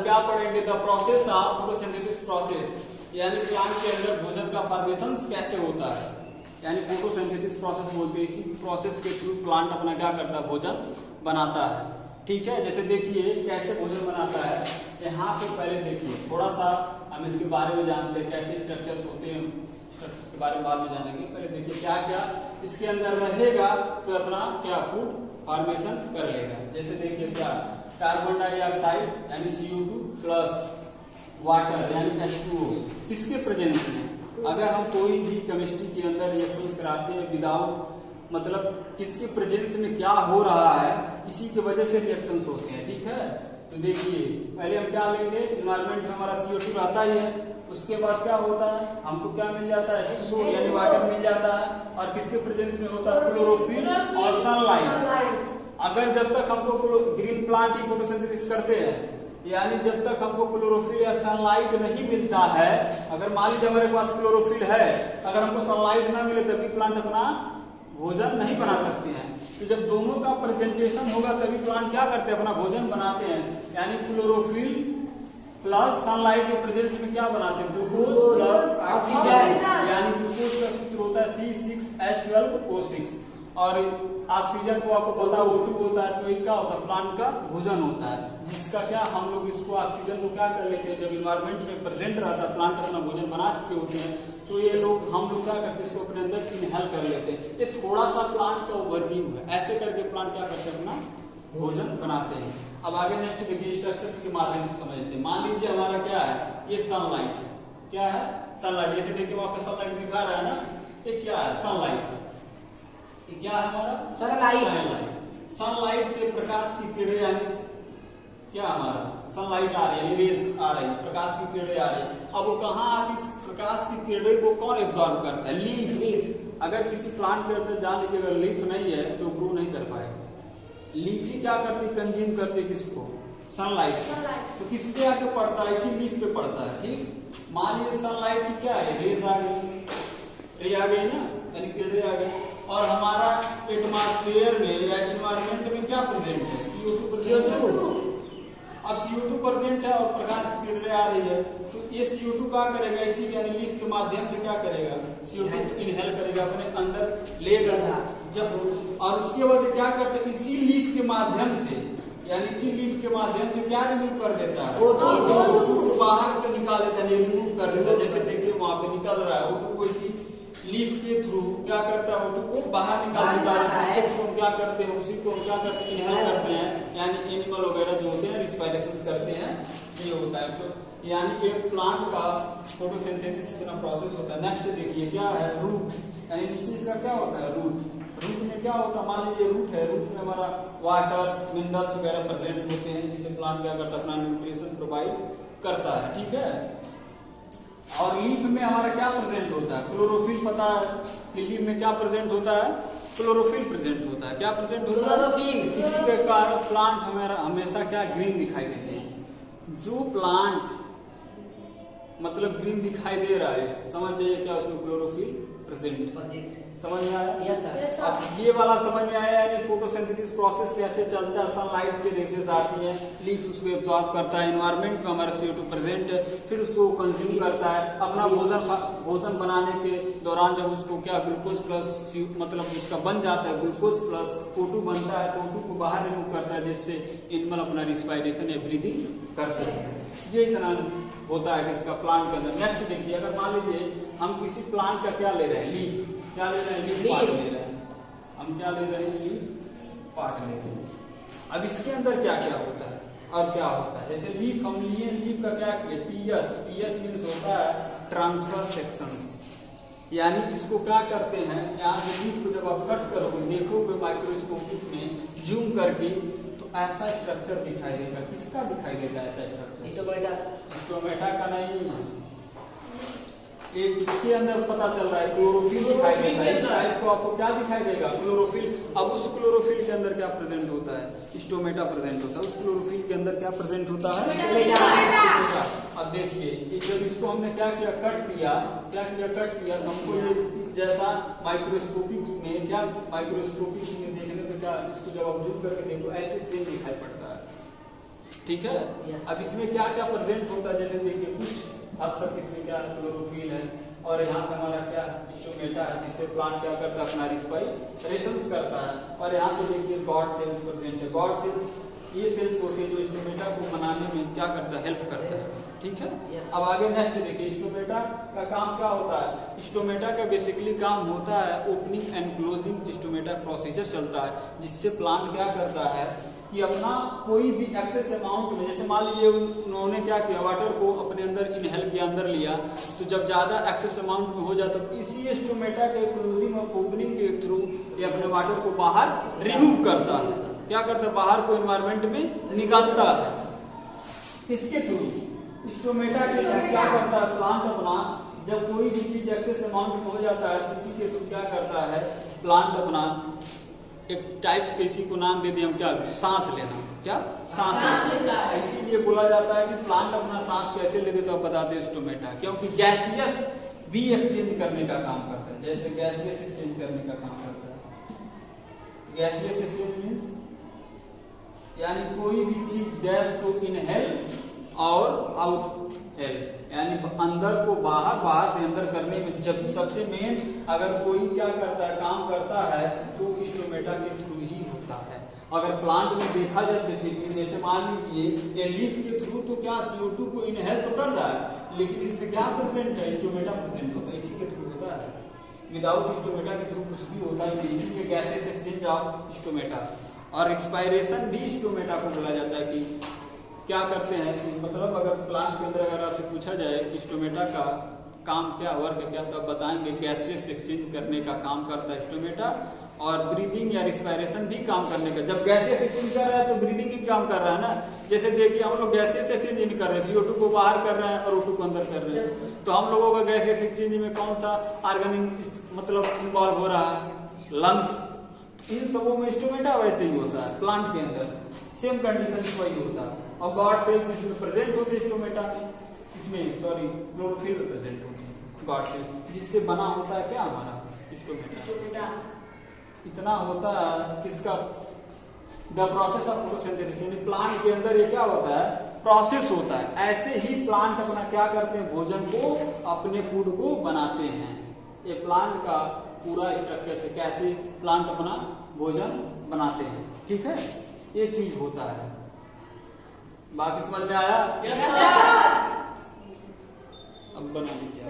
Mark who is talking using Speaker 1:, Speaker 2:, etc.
Speaker 1: क्या पढ़ेंगे, the process of photosynthesis process, यानी प्लांट के अंदर भोजन का फॉर्मेशन कैसे होता है, यानी फोटोसिंथेसिस प्रोसेस बोलते हैं। इसी प्रोसेस के थ्रू प्लांट अपना क्या करता है, भोजन बनाता है। ठीक है, जैसे देखिए कैसे भोजन बनाता है। यहाँ पे पहले देखिए थोड़ा सा हम इसके बारे में जानते हैं, कैसे स्ट्रक्चर्स होते हैं, स्ट्रक्चर्स के बारे में बाद में जानेंगे। पहले देखिए क्या क्या इसके अंदर रहेगा तो अपना क्या फूड फॉर्मेशन कर लेगा। जैसे देखिए क्या, कार्बन डाइऑक्साइड यानी CO2 प्लस वाटर यानी H2O, किसके प्रेजेंस में। अगर हम कोई भी केमिस्ट्री के अंदर रिएक्शंस कराते हैं विदाउट मतलब किसके प्रेजेंस में क्या हो रहा है, इसी की वजह से रिएक्शंस होते हैं। ठीक है, तो देखिए पहले हम क्या लेंगे, इन्वायरमेंट में हमारा CO2 रहता ही है, उसके बाद क्या होता है, हमको क्या मिल जाता है, H2O यानी वाटर मिल जाता है, और किसके प्रेजेंस में होता है, क्लोरोफिल और सनलाइट। अगर जब तक हमको ग्रीन प्लांट ही फोटोसिंथेसिस करते हैं, यानी जब तक हमको क्लोरोफिल या सनलाइट नहीं मिलता है, अगर मान लीजिए हमारे पास क्लोरोफिल है, अगर हमको सनलाइट ना मिले तभी प्लांट अपना भोजन नहीं बना सकते हैं। तो जब दोनों का प्रेजेंटेशन होगा तभी प्लांट क्या करते हैं, अपना भोजन बनाते हैं। यानी क्लोरोफिल प्लस सनलाइट के प्रेजेंस में क्या बनाते हैं, ग्लूकोज प्लस ऑक्सीजन, यानी ग्लूकोज का सूत्र होता है C6H12O6, और ऑक्सीजन को आपको पता O2 होता है, तो क्या होता है, प्लांट का भोजन होता है, जिसका क्या हम लोग इसको ऑक्सीजन को क्या कर लेते हैं, जब इन्वायरमेंट में प्रेजेंट रहता है, प्लांट अपना भोजन बना चुके होते हैं, तो ये लोग हम लोग क्या करते हैं, इसको अपने अंदर इनहेल कर लेते हैं। ये थोड़ा सा प्लांट का ओवरव्यू है, ऐसे करके प्लांट क्या करते हैं, अपना भोजन बनाते हैं। अब आगे नेक्स्ट देखिए, स्ट्रक्चर्स के माध्यम से समझते हैं। मान लीजिए हमारा क्या है, ये सनलाइट, क्या है सनलाइट, जैसे देखिए वहां पे सनलाइट दिखा रहा है ना, ये क्या है सनलाइट, ये क्या है हमारा सनलाइट। सनलाइट से प्रकाश की किरणें यानी क्या हमारा सनलाइट आ रही है, रेज आ रही है, प्रकाश की किरणें आ रही है। अब वो कहाँ आती, प्रकाश की किरणें को कौन एब्जॉर्ब करता है, लीफ। अगर किसी प्लांट के अंदर जाने की अगर लीफ नहीं है तो ग्रो नहीं कर पाएगा। लीफ ही क्या करती, कंज्यूम करती किसको, सनलाइट। तो किस पे आके पड़ता है, इसी लीफ पे पड़ता है। ठीक, मान लीजिए सनलाइट की क्या है, रेज आ गई, रे आ गई ना, यानी किरणें आ गई, और हमारा एटमॉस्फेयर में या इन्वायरमेंट में क्या प्रेजेंट है, CO2 प्रेजेंट है। अब CO2 प्रेजेंट है और प्रकाश की किरणें आ रही है, तो ये CO2 क्या करेगा, इसी यानी लीफ के माध्यम से क्या करेगा, CO2 इनहेल करेगा, अपने अंदर लेगा जब, और उसके बाद क्या करता है, इसी लीफ के माध्यम से यानी इसी लीफ के माध्यम से क्या रिमूव कर देता है, O2 बाहर को निकाल देता है, रिमूव कर देता है। जैसे देखिए वहां पे निकल रहा है O2 को, इसी लीफ के थ्रू क्या करता है, O2 को बाहर निकाल देता है। उसको हम क्या करते हैं, उसी को हम क्या करते हैं, इनहेल करते हैं, यानी एनिमल वगैरह जो होते हैं रिस्पायरेशन करते हैं, ये होता है। तो यानी एक प्लांट का फोटोसिंथेसिस इतना प्रोसेस होता है। नेक्स्ट देखिए क्या है, रूट, यानी नीचे इसका क्या होता है, रूट। रूट में क्या होता है, मान लीजिए रूट है, रूट में हमारा वाटर्स मिनरल्स वगैरह प्रेजेंट होते हैं, जिसे प्लांट क्या करता है, अपना न्यूट्रिशन प्रोवाइड करता है। ठीक है, और लीफ में हमारा क्या प्रेजेंट होता है, क्लोरोफिल। पता है कि लीफ में क्या प्रेजेंट होता है, क्लोरोफिल प्रेजेंट होता है। क्या प्रेजेंट होता है, इसी के कारण प्लांट हमारा हमेशा क्या ग्रीन दिखाई देते हैं। जो प्लांट मतलब ग्रीन दिखाई दे रहा है, समझ जाइए क्या उसमें क्लोरोफिल प्रेजेंट। समझ में आया?
Speaker 2: Yes sir.
Speaker 1: अब ये वाला समझ में आया, यानी फोटोसिंथेसिस प्रोसेस कैसे चलता है। सनलाइट से रेजेस आती है, लीफ उसको एब्जॉर्ब करता है, एनवायरनमेंट में हमारा CO2 प्रेजेंट है, फिर उसको कंज्यूम करता है अपना भोजन बनाने के दौरान। जब उसको क्या ग्लूकोज प्लस मतलब उसका बन जाता है, ग्लूकोज प्लस O2 बनता है, तो O2 को बाहर रिमूव करता है, जिससे एनिमल अपना रिस्पायरेशन या ब्रीदिंग करते हैं। ये इतना होता है इसका प्लांट के अंदर। नेक्स्ट देखिए, अगर मान लीजिए हम किसी प्लांट का क्या ले रहे हैं, लीफ, क्या ले रहे हैं, लीफ पार्ट ले रहे हैं, हम क्या ले रहे हैं, लीफ पार्ट ले रहे हैं। अब इसके अंदर क्या क्या होता है और क्या होता है, जैसे लीफ हम लिए, लीफ का क्या PS मीन्स होता है ट्रांसफर सेक्शन, यानी इसको क्या करते हैं, यहाँ से लीफ को जब आप कट करोगे, देखोगे माइक्रोस्कोपिक में जूम करके, तो ऐसा स्ट्रक्चर दिखाई देगा। किसका दिखाई देता है ऐसा स्ट्रक्चर, स्टोमेटा का नहीं, एक इसके अंदर पता चल रहा है क्लोरोफिल दिखाई देता है। इस टाइप को आपको क्या दिखाई देगा, क्लोरोफिल। अब उस क्लोरोफिल के अंदर क्या प्रेजेंट होता है, स्टोमेटा प्रेजेंट होता है। उस क्लोरोफिल के अंदर क्या प्रेजेंट होता है, स्टोमेटा। अब देखिए जब इसको हमने क्या किया, कट किया, कट किया, तो हमको ये जैसा माइक्रोस्कोपिक में क्या, माइक्रोस्कोपिक में देखने पे क्या, इसको जब आप जूम करके देखो ऐसे सेम दिखाई पड़ता है। ठीक है। अब इसमें क्या क्या प्रेजेंट होता है, जैसे देखिए कुछ हद तक इसमें क्या क्लोरोफिल है, और यहाँ पे हमारा क्या स्टोमेटा है, जिससे प्लांट क्या करता है अपना रिस्पाइरेशन करता है। और यहाँ पे देखिए गॉड सेल्स प्रेजेंट है। गॉड सेल्स ये सेल्स होते हैं जो स्टोमेटा को बनाने में क्या करता है, हेल्प करता है, ठीक है। अब आगे नेक्स्ट देखिए स्टोमेटा का काम क्या होता है। स्टोमेटा का बेसिकली काम होता है opening and closing stomata procedure चलता है, जिससे प्लांट क्या करता है कि अपना कोई भी एक्सेस अमाउंट में, जैसे मान लीजिए उन्होंने क्या किया, वाटर को अपने अंदर इनहेल किया, अंदर लिया, तो जब ज्यादा एक्सेस अमाउंट में हो जाता है तो इसी स्टोमेटा के क्लोजिंग और ओपनिंग के थ्रू ये अपने वाटर को बाहर रिमूव करता है, क्या करता है, बाहर को एनवायरमेंट में निकालता है। इसके थ्रू स्टोमेटा के क्या करता है प्लांट अपना, जब कोई भी चीज एक्सेस अमाउंट में हो जाता है, इसी के थ्रू क्या करता है प्लांट अपना एक टाइप्स के, इसी को नाम दे दिए हम क्या, सांस लेना, क्या सांस लेना। इसीलिए बोला जाता है कि प्लांट अपना सांस कैसे लेते, तो बताते हैं स्टोमेटा, क्योंकि गैसियस भी एक्सचेंज करने का काम करता है। जैसे गैसियस एक्सचेंज करने का काम करता है। गैसियस एक्सचेंज मीन्स यानी कोई भी चीज गैस को इनहेल और आउटहेल, यानी अंदर को बाहर, बाहर से अंदर करने में जब सबसे मेन अगर कोई क्या करता है, काम करता है, तो स्टोमेटा के थ्रू ही होता है। अगर प्लांट में देखा जाए बेसिकली, जैसे मान लीजिए ये लीफ के थ्रू तो क्या CO2 को इनहेल तो कर रहा है, लेकिन इसमें क्या प्रेजेंट है, स्टोमेटा प्रेजेंट होता है, इसी के थ्रू होता है। विदाउट स्टोमेटा के थ्रू कुछ भी होता है, इसीलिए गैसेस एक्सचेंज ऑफ स्टोमेटा। और रिस्पायरेशन भी स्टोमेटा को बोला जाता है कि क्या करते हैं, मतलब अगर प्लांट के अंदर अगर आपसे पूछा जाए कि स्टोमेटा का काम क्या, वर्क क्या, तब बताएंगे गैसेस एक्सचेंज करने का काम करता है स्टोमेटा, और ब्रीदिंग या रिस्पायरेशन भी काम करने का। जब गैसेस एक्सचेंज कर रहा है तो ब्रीदिंग भी काम कर रहा है ना। जैसे देखिए हम लोग गैसेस एक्सचेंज नहीं कर रहे हैं, CO2 को बाहर कर रहे हैं और O2 को अंदर कर रहे हैं, तो हम लोगों का गैसेस एक्सचेंज में कौन सा ऑर्गेनिक मतलब इन्वॉल्व हो रहा है, लंग्स। इन सबों में स्टोमेटा वैसे ही होता है, प्लांट के अंदर सेम कंडीशन वही होता है। और गॉड सेल्स इसमें प्रेजेंट होते हैं स्टोमेटा में, इसमें सॉरी क्लोरोफिल प्रेजेंट होते हैं गॉड सेल, जिससे बना होता है क्या हमारा स्टोमेटा। इतना होता है किसका, द प्रोसेस ऑफ फोटोसिंथेसिस, यानी प्लांट के अंदर ये क्या होता है, प्रोसेस होता है। ऐसे ही प्लांट अपना क्या करते हैं, भोजन को, अपने फूड को बनाते हैं। ये प्लांट का पूरा स्ट्रक्चर से कैसे प्लांट अपना भोजन बनाते हैं, ठीक है, ये चीज होता है। बाकी समझ में आया? अब बना लीजिए।